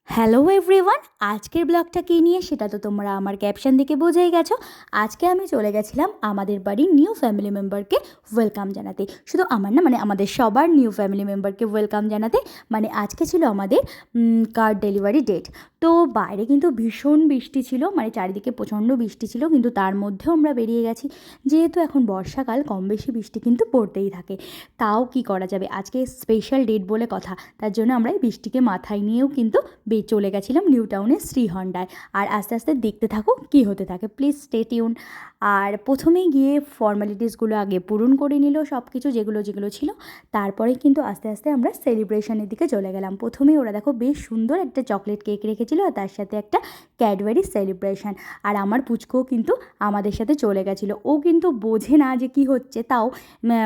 Hello everyone, আজকের ব্লগটা কী নিয়ে সেটা তো তোমরা আমার ক্যাপশন দেখে বুঝেই গেছো। আজকে আমি চলে গেছিলাম আমাদের বাড়ির নিউ ফ্যামিলি মেম্বারকে ওয়েলকাম জানাতে। শুধু আমার না, মানে আমাদের সবার নিউ ফ্যামিলি মেম্বারকে ওয়েলকাম জানাতে। মানে আজকে ছিল আমাদের কার্ড ডেলিভারি ডেট। তো বাইরে কিন্তু ভীষণ বৃষ্টি ছিল, মানে চারিদিকে প্রচণ্ড বৃষ্টি ছিল, কিন্তু তার মধ্যেও আমরা বেরিয়ে গেছি। যেহেতু এখন বর্ষাকাল, কম বেশি বৃষ্টি কিন্তু পড়তেই থাকে। তাও কি করা যাবে, আজকে স্পেশাল ডেট বলে কথা, তার জন্য আমরা এই বৃষ্টিকে মাথায় নিয়েও কিন্তু চলে গেছিলাম নিউ টাউনের শ্রীহন্ডায়। আর আস্তে আস্তে দেখতে থাকো কী হতে থাকে, প্লিজ স্টে টিউন। আর প্রথমেই গিয়ে ফর্মালিটিসগুলো আগে পূরণ করে নিল, সব কিছু যেগুলো ছিল। তারপরে কিন্তু আস্তে আস্তে আমরা সেলিব্রেশনের দিকে চলে গেলাম। প্রথমেই ওরা দেখো বেশ সুন্দর একটা চকলেট কেক রেখেছিল, আর তার সাথে একটা ক্যাডবেরি সেলিব্রেশন। আর আমার পুচকোও কিন্তু আমাদের সাথে চলে গেছিলো। ও কিন্তু বোঝে না যে কী হচ্ছে, তাও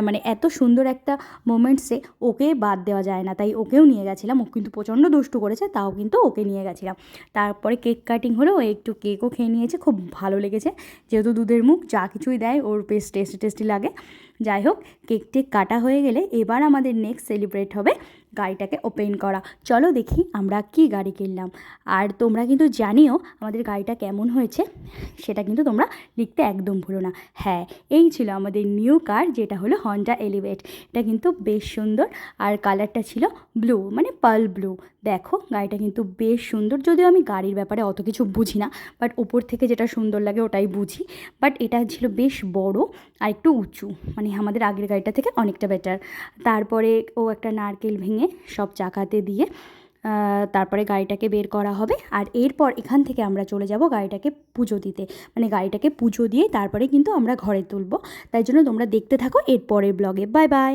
মানে এত সুন্দর একটা মোমেন্টসে ওকে বাদ দেওয়া যায় না, তাই ওকেও নিয়ে গেছিলাম। ও কিন্তু প্রচণ্ড দুষ্টু করেছে, তাও কিন্তু ওকে নিয়ে গেছিলাম। তারপরে কেক কাটিং হলো, ও একটু কেকও খেয়ে নিয়েছে, খুব ভালো লেগেছে। যেহেতু দুধের মুখ, যা কিছুই দেয় ওর বেশ টেস্টি লাগে। যাই হোক, কেক টেক কাটা হয়ে গেলে এবার আমাদের নেক্সট সেলিব্রেট হবে গাড়িটাকে ওপেন করা। চলো দেখি আমরা কি গাড়ি কিনলাম। আর তোমরা কিন্তু জানিও আমাদের গাড়িটা কেমন হয়েছে, সেটা কিন্তু তোমরা লিখতে একদম ভুলো না। হ্যাঁ, এই ছিল আমাদের নিউ কার, যেটা হলো হন্ডা এলিভেট। এটা কিন্তু বেশ সুন্দর, আর কালারটা ছিল ব্লু, মানে পার্ল ব্লু। দেখো গাড়িটা কিন্তু বেশ সুন্দর, যদিও আমি গাড়ির ব্যাপারে অত কিছু বুঝি না, বাট ওপর থেকে যেটা সুন্দর লাগে ওটাই বুঝি। বাট এটা ছিল বেশ বড় আর একটু উঁচু, মানে আমাদের আগের গাড়িটা থেকে অনেকটা বেটার। তারপরে ও একটা নারকেল ভেঙে সব চাকাতে দিয়ে তারপরে গাড়িটাকে বের করা হবে। আর এরপর এখান থেকে আমরা চলে যাব গাড়িটাকে পুজো দিতে, মানে গাড়িটাকে পুজো দিয়ে তারপরে কিন্তু আমরা ঘরে তুলব। তাই জন্য তোমরা দেখতে থাকো এরপরের ব্লগে। Bye bye.